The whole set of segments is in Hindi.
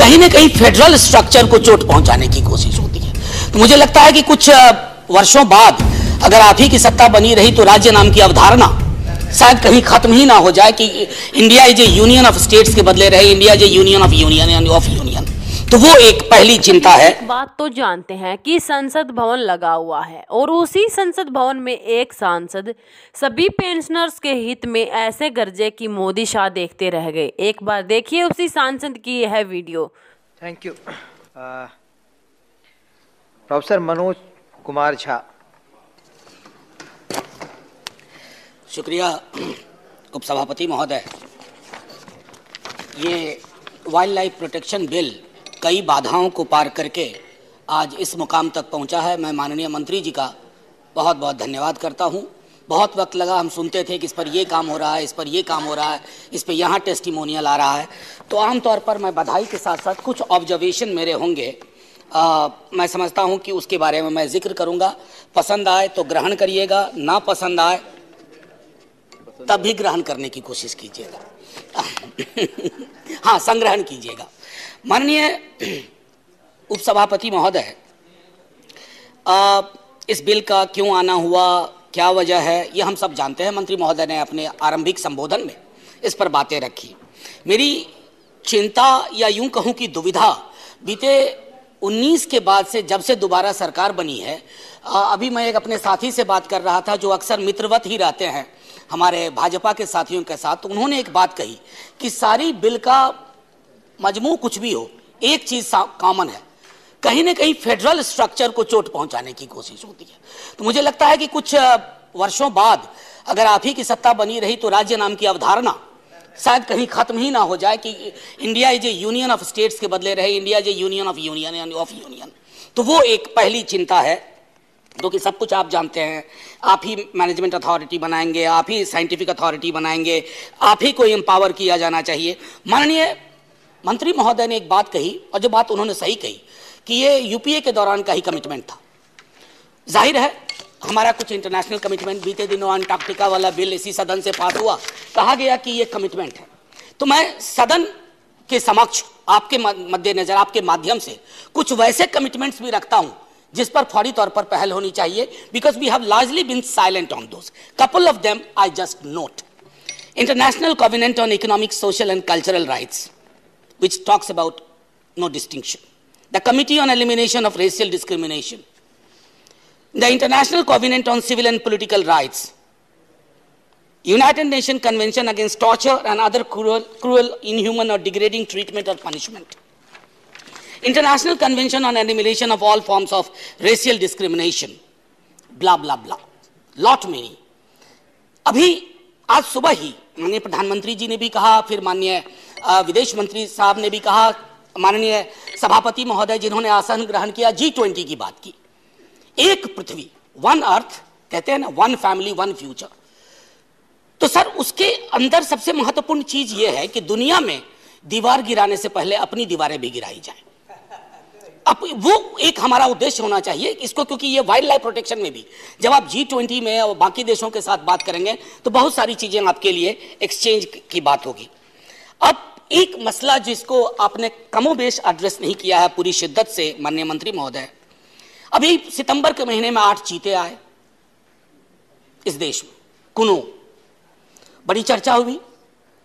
कहीं ना कहीं फेडरल स्ट्रक्चर को चोट पहुंचाने की कोशिश होती है। तो मुझे लगता है कि कुछ वर्षों बाद अगर आप ही की सत्ता बनी रही तो राज्य नाम की अवधारणा शायद कहीं खत्म ही ना हो जाए कि India is A union of states के बदले रहे India is A union of union. तो वो एक पहली चिंता है। एक बात तो जानते हैं कि संसद भवन लगा हुआ है और उसी संसद भवन में एक सांसद सभी पेंशनर्स के हित में ऐसे गरजे कि मोदी शाह देखते रह गए। एक बार देखिए उसी सांसद की यह video. Thank you. Professor Manoj Kumar Jha. शुक्रिया उपसभापति महोदय। ये वाइल्ड लाइफ प्रोटेक्शन बिल कई बाधाओं को पार करके आज इस मुकाम तक पहुंचा है। मैं माननीय मंत्री जी का बहुत बहुत धन्यवाद करता हूं। बहुत वक्त लगा, हम सुनते थे कि इस पर ये काम हो रहा है, इस पर ये काम हो रहा है, इस पर यहाँ टेस्टिमोनियल आ रहा है। तो आमतौर पर मैं बधाई के साथ साथ कुछ ऑब्जर्वेशन मेरे होंगे, मैं समझता हूं कि उसके बारे में मैं जिक्र करूंगा। पसंद आए तो ग्रहण करिएगा, ना पसंद आए तब भी ग्रहण करने की कोशिश कीजिएगा। हाँ, संग्रहण कीजिएगा। माननीय उपसभापति महोदय, इस बिल का क्यों आना हुआ, क्या वजह है, ये हम सब जानते हैं। मंत्री महोदय ने अपने आरंभिक संबोधन में इस पर बातें रखी। मेरी चिंता या यूं कहूं कि दुविधा बीते 19 के बाद से, जब से दोबारा सरकार बनी है, अभी मैं एक अपने साथी से बात कर रहा था जो अक्सर मित्रवत ही रहते हैं हमारे भाजपा के साथियों के साथ। तो उन्होंने एक बात कही कि सारी बिल का मजमू कुछ भी हो, एक चीज कॉमन है, कहीं ना कहीं फेडरल स्ट्रक्चर को चोट पहुंचाने की कोशिश होती है। तो मुझे लगता है कि कुछ वर्षों बाद अगर आप ही की सत्ता बनी रही तो राज्य नाम की अवधारणा शायद कहीं खत्म ही ना हो जाए कि India is A union of states के बदले रहे India is A union of union. तो वो एक पहली चिंता है, जो कि सब कुछ आप जानते हैं। आप ही मैनेजमेंट अथॉरिटी बनाएंगे, आप ही साइंटिफिक अथॉरिटी बनाएंगे, आप ही को एम्पावर किया जाना चाहिए। माननीय मंत्री महोदय ने एक बात कही, और जो बात उन्होंने सही कही, कि ये यूपीए के दौरान का ही कमिटमेंट था। जाहिर है हमारा कुछ इंटरनेशनल कमिटमेंट, बीते दिनों अंटार्कटिका वाला बिल इसी सदन से पास हुआ, कहा गया कि ये कमिटमेंट है। तो मैं सदन के समक्ष आपके मद्देनजर, आपके माध्यम से कुछ वैसे कमिटमेंट्स भी रखता हूं जिस पर फौरी तौर पर पहल होनी चाहिए, because we have largely been silent on those. Couple of them I just note. International covenant on economic, social and cultural rights, which talks about no distinction. The Committee on Elimination of Racial Discrimination. The International Covenant on Civil and Political Rights. United Nations Convention Against Torture and Other cruel, inhuman or degrading treatment or punishment. International Convention on Elimination of all forms of racial discrimination. Blah, blah, blah. Lot many. अभी आज सुबह ही माननीय प्रधानमंत्री जी ने भी कहा, फिर माननीय विदेश मंत्री साहब ने भी कहा, माननीय सभापति महोदय जिन्होंने आसन ग्रहण किया, G20 की बात की। एक पृथ्वी, वन अर्थ, कहते हैं ना, वन फैमिली वन फ्यूचर। तो सर उसके अंदर सबसे महत्वपूर्ण चीज यह है कि दुनिया में दीवार गिराने से पहले अपनी दीवारें भी गिराई जाए। अब वो एक हमारा उद्देश्य होना चाहिए इसको, क्योंकि ये वाइल्ड लाइफ प्रोटेक्शन में भी जब आप G20 में और बाकी देशों के साथ बात करेंगे तो बहुत सारी चीजें आपके लिए एक्सचेंज की बात होगी। अब एक मसला जिसको आपने कमोबेश एड्रेस नहीं किया है पूरी शिद्दत से माननीय मंत्री महोदय, अभी सितंबर के महीने में 8 चीते आए इस देश में, कुनो बड़ी चर्चा हुई।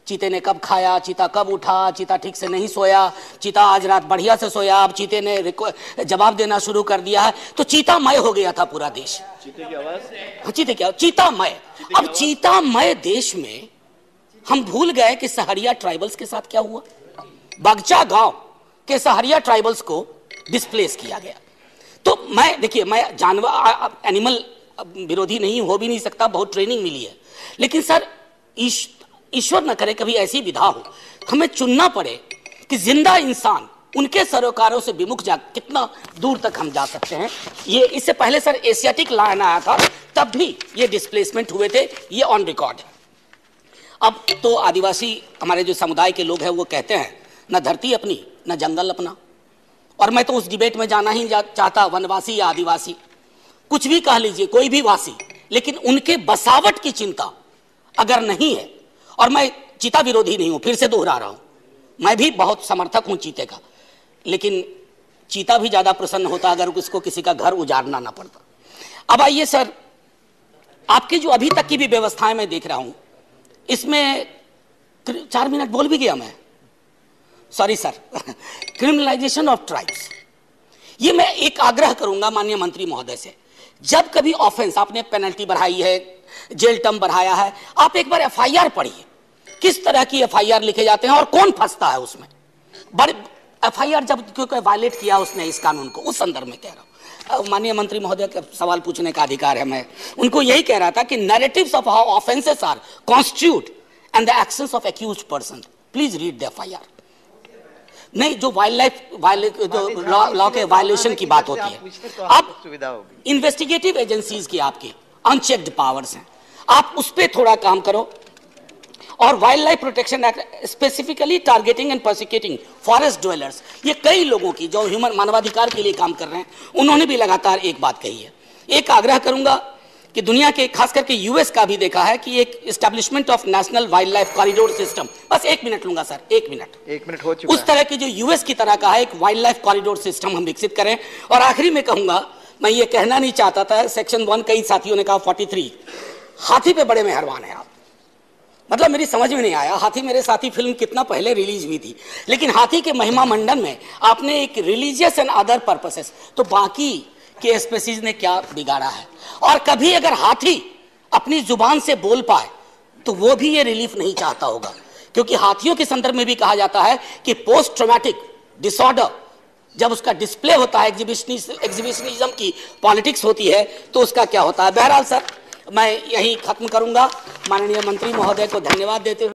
चीते ने कब खाया, चीता कब उठा, चीता ठीक से नहीं सोया, चीता आज रात बढ़िया से सोया, अब चीते ने जवाब देना शुरू कर दिया है। तो चीतामय हो गया था पूरा देश। चीते की आवाज, चीते क्या, चीतामय। अब चीतामय देश में हम भूल गए कि सहरिया ट्राइबल्स के साथ क्या हुआ। बगचा गांव के सहरिया ट्राइबल्स को डिस्प्लेस किया गया। तो मैं, देखिए, मैं जानवर एनिमल विरोधी नहीं, हो भी नहीं सकता, बहुत ट्रेनिंग मिली है, लेकिन सर ईश्वर न करे कभी ऐसी विधा हो हमें चुनना पड़े कि जिंदा इंसान उनके सरोकारों से विमुख जा, कितना दूर तक हम जा सकते हैं। ये इससे पहले सर एशियाटिक लायन आया था, तब भी ये डिस्प्लेसमेंट हुए थे, ये ऑन रिकॉर्ड है। अब तो आदिवासी हमारे जो समुदाय के लोग हैं वो कहते हैं न धरती अपनी न जंगल अपना, और मैं तो उस डिबेट में जाना ही चाहता, वनवासी या आदिवासी, कुछ भी कह लीजिए, कोई भी वासी, लेकिन उनके बसावट की चिंता अगर नहीं है, और मैं चीता विरोधी नहीं हूं, फिर से दोहरा रहा हूं, मैं भी बहुत समर्थक हूं चीते का, लेकिन चीता भी ज्यादा प्रसन्न होता अगर उसको किसी का घर उजाड़ना ना पड़ता। अब आइए सर, आपकी जो अभी तक की भी व्यवस्थाएं मैं देख रहा हूं, इसमें 4 मिनट बोल भी गया मैं, sorry sir. Criminalisation of tribes, ये मैं एक आग्रह करूंगा माननीय मंत्री महोदय से, जब कभी ऑफेंस, आपने पेनल्टी बढ़ाई है, जेल टर्म बढ़ाया है, आप एक बार एफआईआर पढ़िए, किस तरह की एफआईआर लिखे जाते हैं और कौन फंसता है उसमें। बड़े एफआईआर जब क्योंकि वायलेट किया उसने इस कानून को, उस संदर्भ में कह रहा हूं। माननीय मंत्री महोदय का सवाल पूछने का अधिकार है, मैं उनको यही कह रहा था कि narratives of how offences are constitute and the actions of accused person, please read the FIR. नहीं, जो लॉ के वायलेशन की बात होती है, अब इन्वेस्टिगेटिव एजेंसीज की आपकी अनचेक्ड पावर्स हैं, आप उस पर थोड़ा काम करो। और wild life protection act specifically targeting and prosecuting forest dwellers, ये कई लोगों की जो ह्यूमन मानवाधिकार के लिए काम कर रहे हैं, उन्होंने भी लगातार एक बात कही है। एक आग्रह करूंगा कि दुनिया के, खास करके यूएस का भी देखा है कि एक establishment of national wild life corridor system, बस 1 मिनट लूंगा सर, 1 मिनट हो चुका उस तरह की जो यूएस की तरह का है एक वाइल्ड लाइफ कॉरिडोर सिस्टम हम विकसित करें। और आखिरी में कहूंगा, मैं ये कहना नहीं चाहता था, सेक्शन 1 कई साथियों ने कहा 43, हाथी पे बड़े मेहरबान है आप, मतलब मेरी समझ में नहीं आया, हाथी मेरे साथी फिल्म कितना पहले रिलीज हुई थी, लेकिन हाथी के महिमा मंडन में आपने एक रिलीजियस एंड अदर पर्पसेस, तो बाकी के स्पेसीज ने क्या बिगाड़ा है। और कभी अगर हाथी अपनी जुबान से बोल पाए तो वो भी ये रिलीफ नहीं चाहता होगा, क्योंकि हाथियों के संदर्भ में भी कहा जाता है कि पोस्ट ट्रॉमेटिक डिसऑर्डर जब उसका डिस्प्ले होता है, एग्जिबिशनिज्म की पॉलिटिक्स होती है, तो उसका क्या होता है। बहरहाल सर, मैं यही खत्म करूंगा, माननीय मंत्री महोदय को धन्यवाद देते हुए।